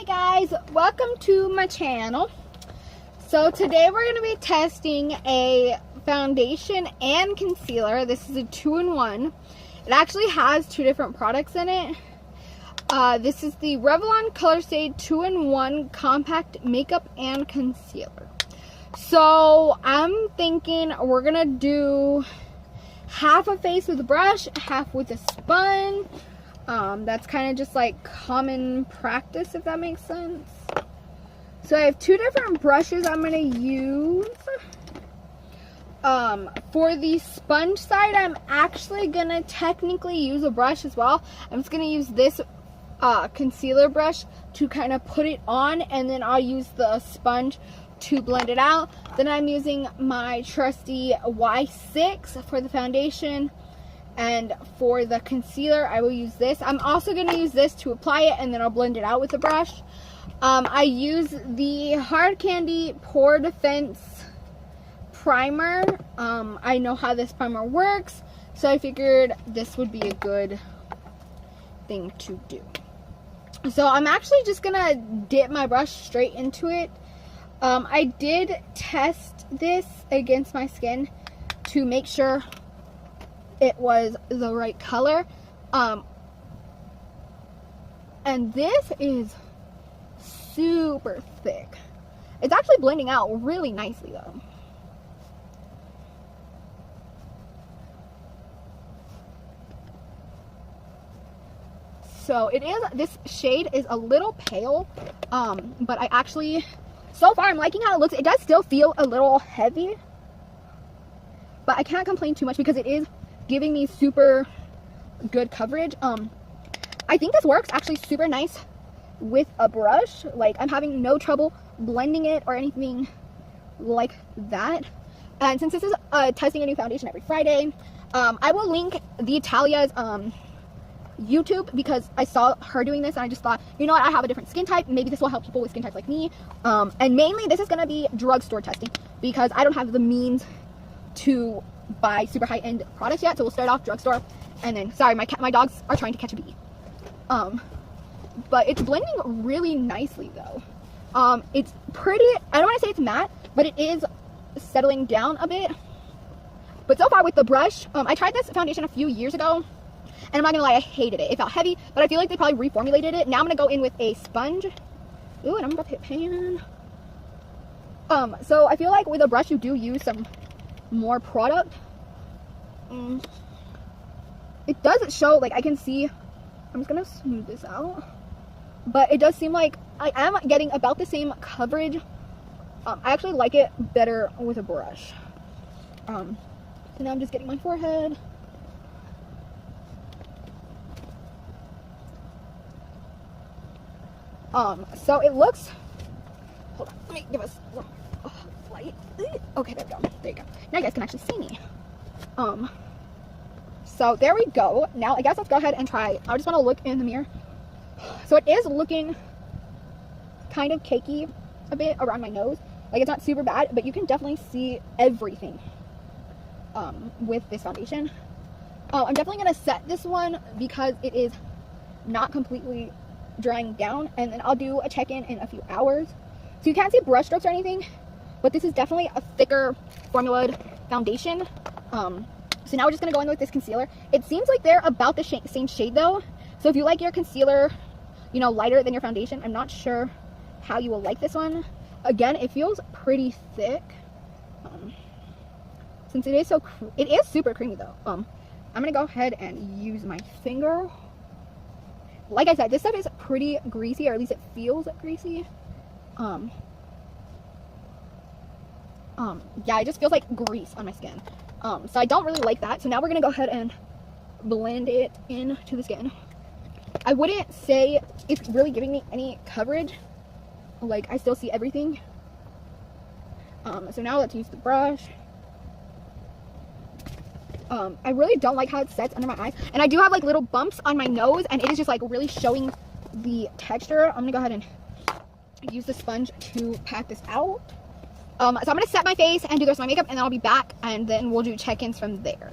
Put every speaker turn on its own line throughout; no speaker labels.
Hi guys, welcome to my channel. So today we're going to be testing a foundation and concealer. This is a 2-in-1. It actually has two different products in it. This is the Revlon Color Stay 2-in-1 Compact Makeup and Concealer. So I'm thinking we're going to do half a face with a brush, half with a sponge. That's kind of just like common practice, if that makes sense. So I have two different brushes I'm going to use. For the sponge side, I'm actually going to technically use a brush as well. I'm just going to use this concealer brush to kind of put it on, and then I'll use the sponge to blend it out. Then I'm using my trusty Y6 for the foundation. And for the concealer, I will use this. I'm also going to use this to apply it, and then I'll blend it out with a brush. I use the Hard Candy Pore Defense Primer. I know how this primer works, so I figured this would be a good thing to do. So I'm actually just going to dip my brush straight into it. I did test this against my skin to make sure it was the right color, and this is super thick. It's actually blending out really nicely though. So it is, this shade is a little pale, but I actually, so far I'm liking how it looks. It does still feel a little heavy, but I can't complain too much because it is giving me super good coverage. I think this works actually super nice with a brush. Like, I'm having no trouble blending it or anything like that. And since this is testing a new foundation every Friday, I will link the Talia's YouTube, because I saw her doing this and I just thought, you know what, I have a different skin type, maybe this will help people with skin types like me. And mainly this is going to be drugstore testing because I don't have the means to buy super high-end products yet, so we'll start off drugstore, and then, sorry, my dogs are trying to catch a bee. But it's blending really nicely though. It's pretty, I don't want to say it's matte, but it is settling down a bit. But so far with the brush, I tried this foundation a few years ago, and I'm not gonna lie, I hated it. It felt heavy, but I feel like they probably reformulated it. Now I'm gonna go in with a sponge. Ooh, and I'm gonna hit pan. So I feel like with a brush you do use some more product. It doesn't show, like, I can see, I'm just gonna smooth this out, but it does seem like I am getting about the same coverage. I actually like it better with a brush. So now I'm just getting my forehead. So it looks, hold on, let me give us one light. Okay, there we go. There you go. Now you guys can actually see me. So there we go. Now I guess let's go ahead and try. I just want to look in the mirror. So it is looking kind of cakey a bit around my nose. Like, it's not super bad, but you can definitely see everything with this foundation. I'm definitely going to set this one because it is not completely drying down, and then I'll do a check-in in a few hours. So you can't see brush strokes or anything, but this is definitely a thicker formulated foundation. So now we're just going to go in with this concealer. It seems like they're about the same shade though. So if you like your concealer, you know, lighter than your foundation, I'm not sure how you will like this one. Again, it feels pretty thick. Since it is so, it is super creamy though. I'm going to go ahead and use my finger. Like I said, this stuff is pretty greasy, or at least it feels greasy. Yeah, it just feels like grease on my skin. So I don't really like that. So now we're going to go ahead and blend it into the skin. I wouldn't say it's really giving me any coverage. Like, I still see everything. So now let's use the brush. I really don't like how it sets under my eyes. And I do have like little bumps on my nose, and it is just like really showing the texture. I'm going to go ahead and use the sponge to pat this out. So I'm going to set my face and do the rest of my makeup, and then I'll be back, and then we'll do check-ins from there.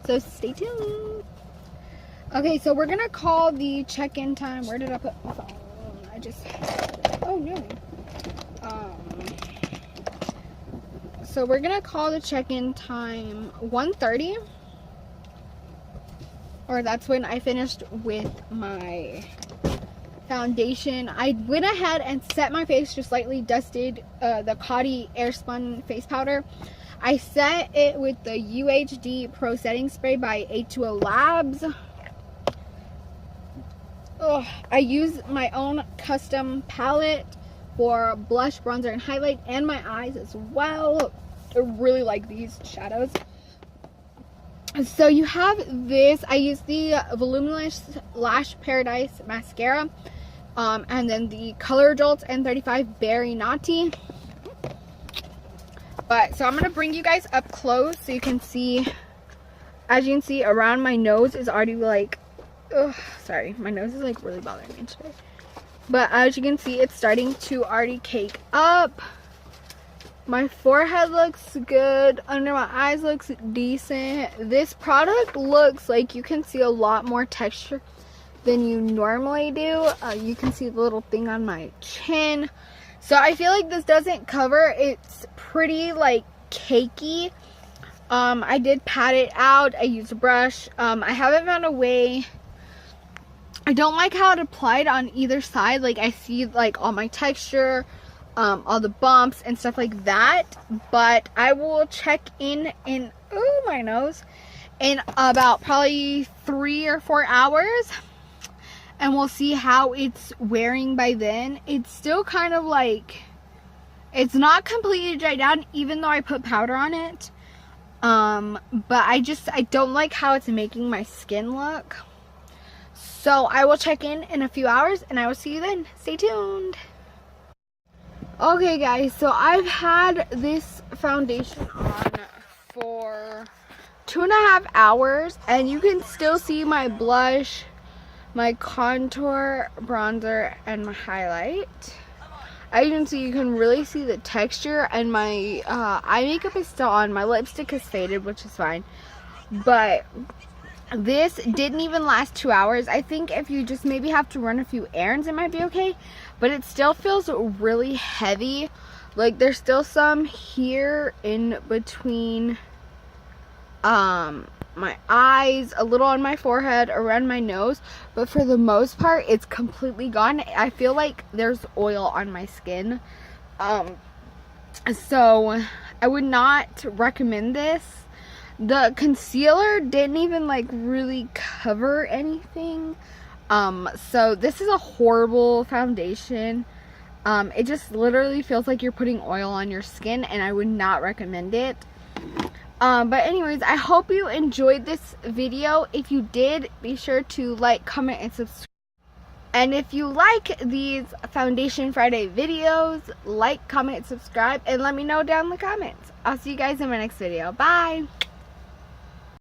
So stay tuned. Okay, so we're going to call the check-in time. Where did I put my phone? I just Oh no. So we're gonna call the check-in time 1:30, or that's when I finished with my foundation. I went ahead and set my face, just lightly dusted the Coty Airspun face powder. I set it with the UHD Pro Setting Spray by A2O Labs. I use my own custom palette for blush, bronzer, and highlight, and my eyes as well. I really like these shadows. So you have this. I use the Voluminous Lash Paradise Mascara, and then the Color Jolt N35 Berry Naughty. So I'm gonna bring you guys up close so you can see. As you can see, around my nose is already like, sorry, my nose is like really bothering me today. But as you can see, it's starting to already cake up. My forehead looks good. Under my eyes looks decent. This product looks like you can see a lot more texture than you normally do. You can see the little thing on my chin. So I feel like this doesn't cover. It's pretty like cakey. I did pat it out. I used a brush. I haven't found a way. I don't like how it applied on either side. Like I see like all my texture, all the bumps and stuff like that. But I will check in my nose in about probably 3 or 4 hours, and we'll see how it's wearing by then. It's still kind of like, it's not completely dried down even though I put powder on it. But I don't like how it's making my skin look. So I will check in a few hours, and I will see you then. Stay tuned. Okay guys, so I've had this foundation on for 2.5 hours, and you can still see my blush, my contour, bronzer, and my highlight. As you can see, you can really see the texture, and my eye makeup is still on. My lipstick is faded, which is fine. But this didn't even last 2 hours. I think if you just maybe have to run a few errands, it might be okay. But it still feels really heavy. Like there's still some here in between my eyes, a little on my forehead, around my nose, but for the most part it's completely gone. I feel like there's oil on my skin, so I would not recommend this. The concealer didn't even like really cover anything, so this is a horrible foundation. It just literally feels like you're putting oil on your skin, and I would not recommend it. But anyways, I hope you enjoyed this video. If you did, be sure to like, comment, and subscribe. And if you like these Foundation Friday videos, like, comment, subscribe, and let me know down in the comments. I'll see you guys in my next video. Bye!